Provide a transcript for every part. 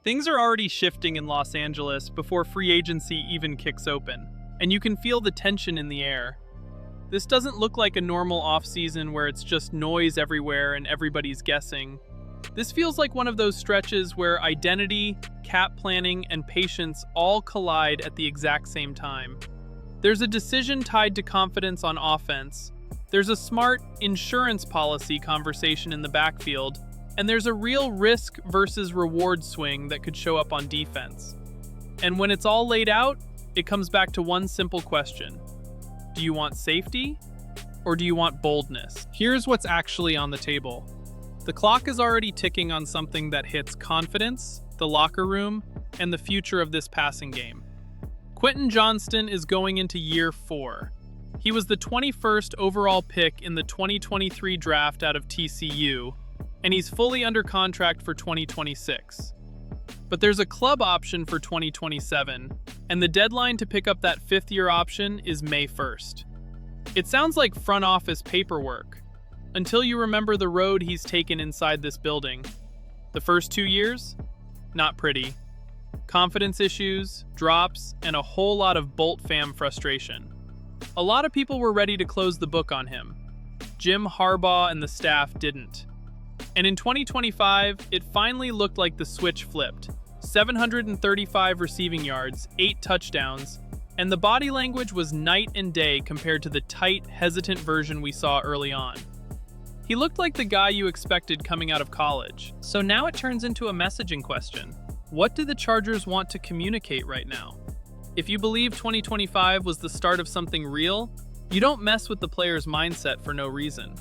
Things are already shifting in Los Angeles before free agency even kicks open, and you can feel the tension in the air. This doesn't look like a normal offseason where it's just noise everywhere and everybody's guessing. This feels like one of those stretches where identity, cap planning, and patience all collide at the exact same time. There's a decision tied to confidence on offense, there's a smart insurance policy conversation in the backfield, and there's a real risk versus reward swing that could show up on defense. And when it's all laid out, it comes back to one simple question. Do you want safety, or do you want boldness? Here's what's actually on the table. The clock is already ticking on something that hits confidence, the locker room, and the future of this passing game. Quentin Johnston is going into year 4. He was the 21st overall pick in the 2023 draft out of TCU, and he's fully under contract for 2026. But there's a club option for 2027, and the deadline to pick up that 5th-year option is May 1st. It sounds like front office paperwork, until you remember the road he's taken inside this building. The first 2 years? Not pretty. Confidence issues, drops, and a whole lot of Bolt fam frustration. A lot of people were ready to close the book on him. Jim Harbaugh and the staff didn't. And in 2025, it finally looked like the switch flipped. 735 receiving yards, 8 touchdowns, and the body language was night and day compared to the tight, hesitant version we saw early on. He looked like the guy you expected coming out of college. So now it turns into a messaging question. What do the Chargers want to communicate right now? If you believe 2025 was the start of something real, you don't mess with the player's mindset for no reason.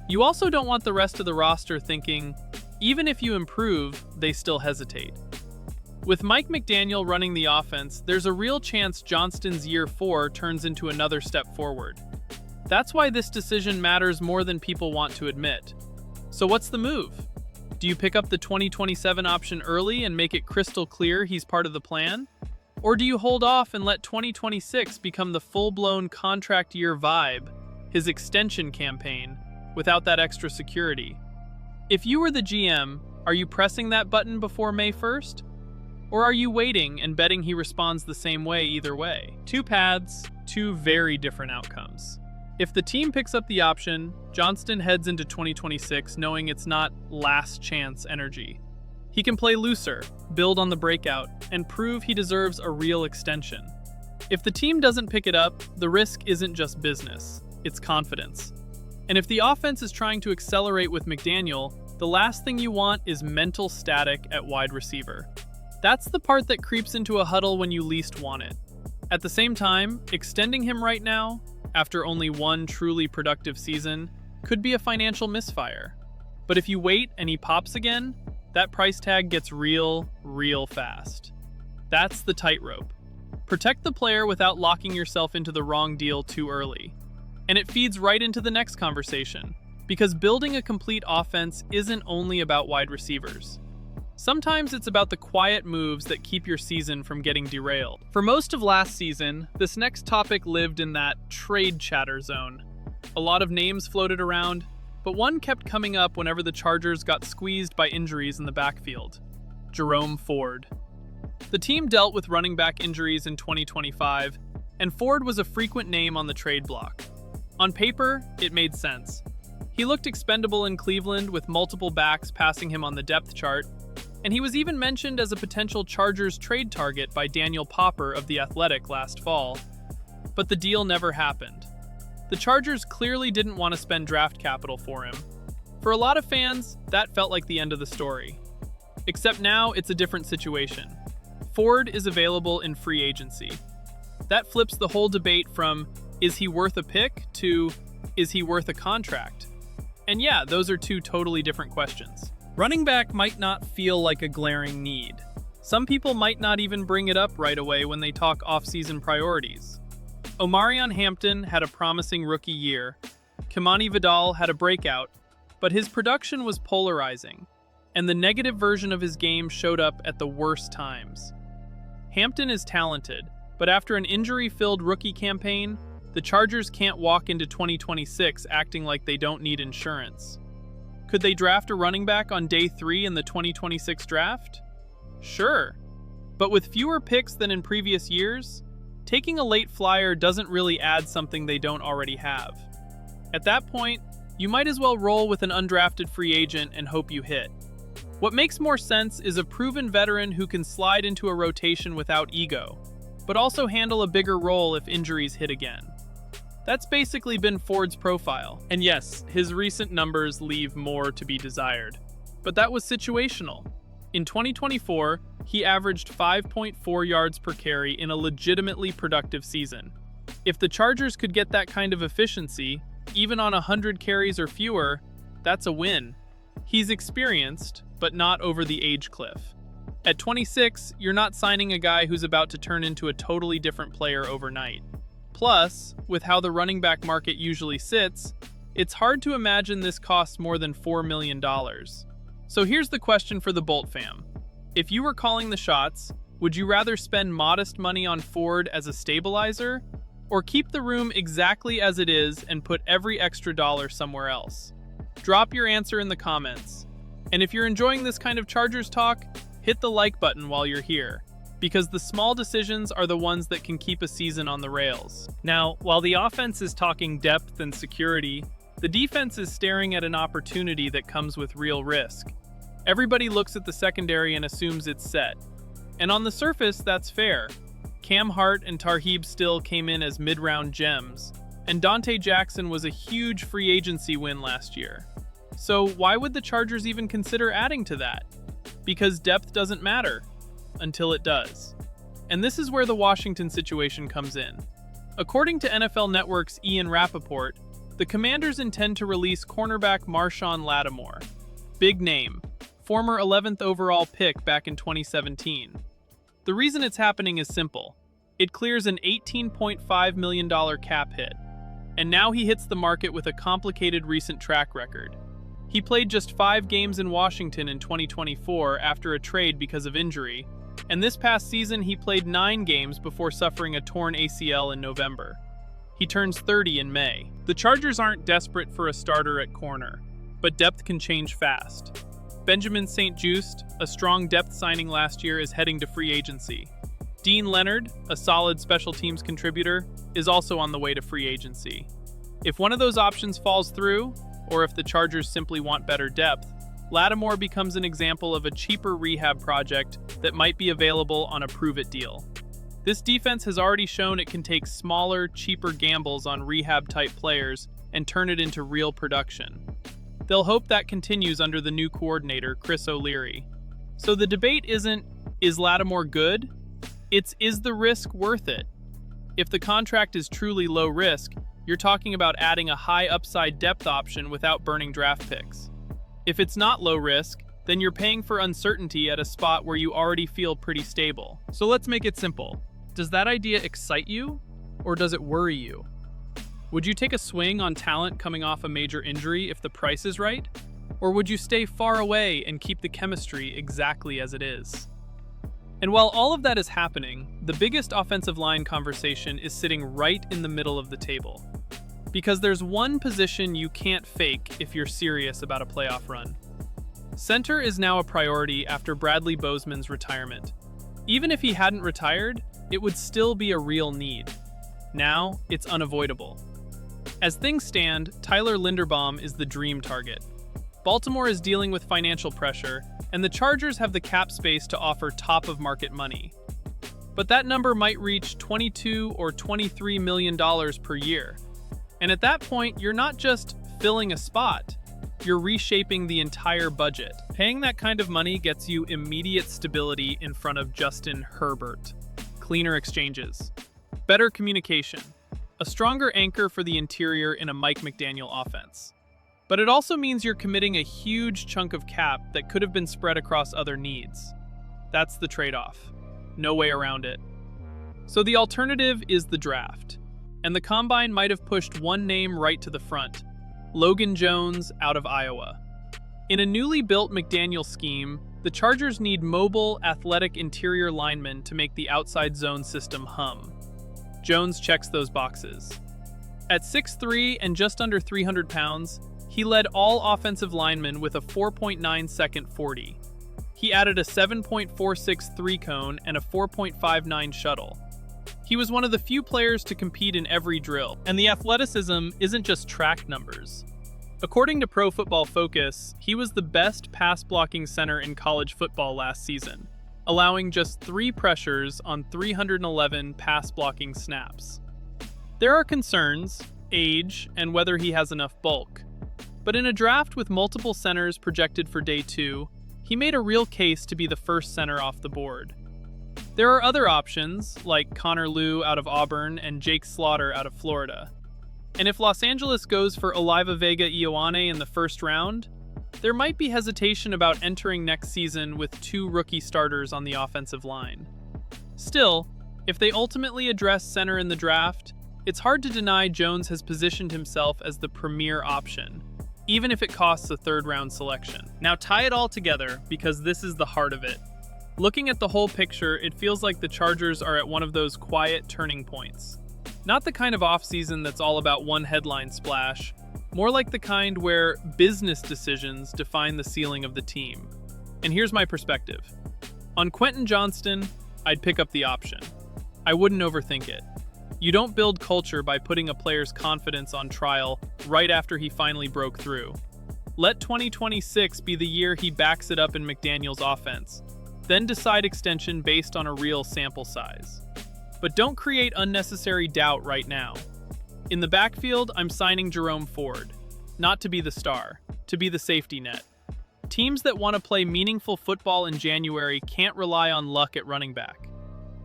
You also don't want the rest of the roster thinking, even if you improve, they still hesitate. With Mike McDaniel running the offense, there's a real chance Johnston's year 4 turns into another step forward. That's why this decision matters more than people want to admit. So what's the move? Do you pick up the 2027 option early and make it crystal clear he's part of the plan? Or do you hold off and let 2026 become the full-blown contract year vibe, his extension campaign, without that extra security? If you were the GM, are you pressing that button before May 1st? Or are you waiting and betting he responds the same way either way? Two paths, two very different outcomes. If the team picks up the option, Johnston heads into 2026 knowing it's not last chance energy. He can play looser, build on the breakout, and prove he deserves a real extension. If the team doesn't pick it up, the risk isn't just business, it's confidence. And if the offense is trying to accelerate with McDaniel, the last thing you want is mental static at wide receiver. That's the part that creeps into a huddle when you least want it. At the same time, extending him right now, after only one truly productive season, could be a financial misfire. But if you wait and he pops again, that price tag gets real fast. That's the tightrope. Protect the player without locking yourself into the wrong deal too early. And it feeds right into the next conversation, because building a complete offense isn't only about wide receivers. Sometimes it's about the quiet moves that keep your season from getting derailed. For most of last season, this next topic lived in that trade chatter zone. A lot of names floated around, but one kept coming up whenever the Chargers got squeezed by injuries in the backfield: Jerome Ford. The team dealt with running back injuries in 2025, and Ford was a frequent name on the trade block. On paper, it made sense. He looked expendable in Cleveland with multiple backs passing him on the depth chart, and he was even mentioned as a potential Chargers trade target by Daniel Popper of The Athletic last fall. But the deal never happened. The Chargers clearly didn't want to spend draft capital for him. For a lot of fans, that felt like the end of the story. Except now it's a different situation. Ford is available in free agency. That flips the whole debate from, is he worth a pick, to, is he worth a contract? And yeah, those are two totally different questions. Running back might not feel like a glaring need. Some people might not even bring it up right away when they talk offseason priorities. Omarion Hampton had a promising rookie year. Kimani Vidal had a breakout, but his production was polarizing, and the negative version of his game showed up at the worst times. Hampton is talented, but after an injury-filled rookie campaign, the Chargers can't walk into 2026 acting like they don't need insurance. Could they draft a running back on day 3 in the 2026 draft? Sure, but with fewer picks than in previous years, taking a late flyer doesn't really add something they don't already have. At that point, you might as well roll with an undrafted free agent and hope you hit. What makes more sense is a proven veteran who can slide into a rotation without ego, but also handle a bigger role if injuries hit again. That's basically been Ford's profile. And yes, his recent numbers leave more to be desired. But that was situational. In 2024, he averaged 5.4 yards per carry in a legitimately productive season. If the Chargers could get that kind of efficiency, even on 100 carries or fewer, that's a win. He's experienced, but not over the age cliff. At 26, you're not signing a guy who's about to turn into a totally different player overnight. Plus, with how the running back market usually sits, it's hard to imagine this costs more than $4 million. So here's the question for the Bolt fam. If you were calling the shots, would you rather spend modest money on Ford as a stabilizer, or keep the room exactly as it is and put every extra dollar somewhere else? Drop your answer in the comments. And if you're enjoying this kind of Chargers talk, hit the like button while you're here, because the small decisions are the ones that can keep a season on the rails. Now, while the offense is talking depth and security, the defense is staring at an opportunity that comes with real risk. Everybody looks at the secondary and assumes it's set. And on the surface, that's fair. Cam Hart and Tarheeb Still came in as mid-round gems, and Dante Jackson was a huge free agency win last year. So why would the Chargers even consider adding to that? Because depth doesn't matter, until it does. And this is where the Washington situation comes in. According to NFL Network's Ian Rappaport, the Commanders intend to release cornerback Marshawn Lattimore. Big name, former 11th overall pick back in 2017. The reason it's happening is simple. It clears an $18.5 million cap hit, and now he hits the market with a complicated recent track record. He played just 5 games in Washington in 2024 after a trade because of injury, and this past season he played 9 games before suffering a torn ACL in November. He turns 30 in May. The Chargers aren't desperate for a starter at corner, but depth can change fast. Benjamin St-Juste, a strong depth signing last year, is heading to free agency. Dean Leonard, a solid special teams contributor, is also on the way to free agency. If one of those options falls through, or if the Chargers simply want better depth, Lattimore becomes an example of a cheaper rehab project that might be available on a prove-it deal. This defense has already shown it can take smaller, cheaper gambles on rehab-type players and turn it into real production. They'll hope that continues under the new coordinator, Chris O'Leary. So the debate isn't, is Lattimore good? It's, is the risk worth it? If the contract is truly low risk, you're talking about adding a high upside depth option without burning draft picks. If it's not low risk, then you're paying for uncertainty at a spot where you already feel pretty stable. So let's make it simple. Does that idea excite you, or does it worry you? Would you take a swing on talent coming off a major injury if the price is right? Or would you stay far away and keep the chemistry exactly as it is? And while all of that is happening, the biggest offensive line conversation is sitting right in the middle of the table. Because there's one position you can't fake if you're serious about a playoff run. Center is now a priority after Bradley Bozeman's retirement. Even if he hadn't retired, it would still be a real need. Now, it's unavoidable. As things stand, Tyler Linderbaum is the dream target. Baltimore is dealing with financial pressure, and the Chargers have the cap space to offer top-of-market money. But that number might reach $22 or $23 million per year. And at that point, you're not just filling a spot, you're reshaping the entire budget. Paying that kind of money gets you immediate stability in front of Justin Herbert. Cleaner exchanges. Better communication. A stronger anchor for the interior in a Mike McDaniel offense. But it also means you're committing a huge chunk of cap that could have been spread across other needs. That's the trade-off. No way around it. So the alternative is the draft. And the Combine might have pushed one name right to the front. Logan Jones out of Iowa. In a newly built McDaniel scheme, the Chargers need mobile, athletic interior linemen to make the outside zone system hum. Jones checks those boxes. At 6'3" and just under 300 pounds, he led all offensive linemen with a 4.9 second 40. He added a 7.46 three-cone and a 4.59 shuttle. He was one of the few players to compete in every drill, and the athleticism isn't just track numbers. According to Pro Football Focus, he was the best pass-blocking center in college football last season, allowing just 3 pressures on 311 pass-blocking snaps. There are concerns, age, and whether he has enough bulk. But in a draft with multiple centers projected for day 2, he made a real case to be the first center off the board. There are other options, like Connor Lew out of Auburn and Jake Slaughter out of Florida. And if Los Angeles goes for Oliva Vega Ioane in the first round, there might be hesitation about entering next season with 2 rookie starters on the offensive line. Still, if they ultimately address center in the draft, it's hard to deny Jones has positioned himself as the premier option, even if it costs a 3rd-round selection. Now tie it all together, because this is the heart of it. Looking at the whole picture, it feels like the Chargers are at one of those quiet turning points. Not the kind of offseason that's all about one headline splash, more like the kind where business decisions define the ceiling of the team. And here's my perspective. On Quentin Johnston, I'd pick up the option. I wouldn't overthink it. You don't build culture by putting a player's confidence on trial right after he finally broke through. Let 2026 be the year he backs it up in McDaniel's offense. Then decide extension based on a real sample size. But don't create unnecessary doubt right now. In the backfield, I'm signing Jerome Ford. Not to be the star, to be the safety net. Teams that want to play meaningful football in January can't rely on luck at running back.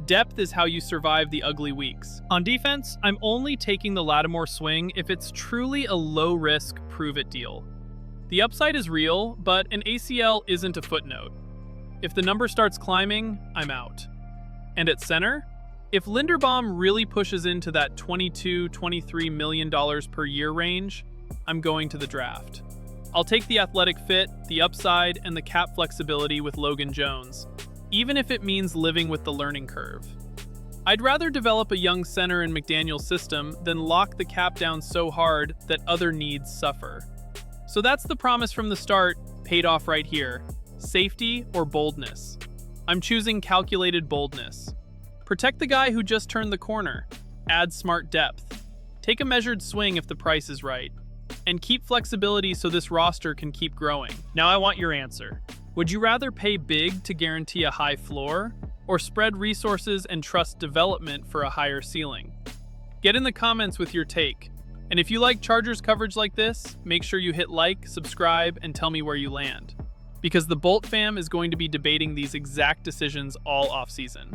Depth is how you survive the ugly weeks. On defense, I'm only taking the Lattimore swing if it's truly a low-risk, prove-it deal. The upside is real, but an ACL isn't a footnote. If the number starts climbing, I'm out. And at center, if Linderbaum really pushes into that $22–23 million per year range, I'm going to the draft. I'll take the athletic fit, the upside, and the cap flexibility with Logan Jones, even if it means living with the learning curve. I'd rather develop a young center in McDaniel's system than lock the cap down so hard that other needs suffer. So that's the promise from the start, paid off right here. Safety or boldness? I'm choosing calculated boldness. Protect the guy who just turned the corner. Add smart depth. Take a measured swing if the price is right. And keep flexibility so this roster can keep growing. Now I want your answer. Would you rather pay big to guarantee a high floor, or spread resources and trust development for a higher ceiling? Get in the comments with your take. And if you like Chargers coverage like this, make sure you hit like, subscribe, and tell me where you land. Because the Bolt fam is going to be debating these exact decisions all offseason.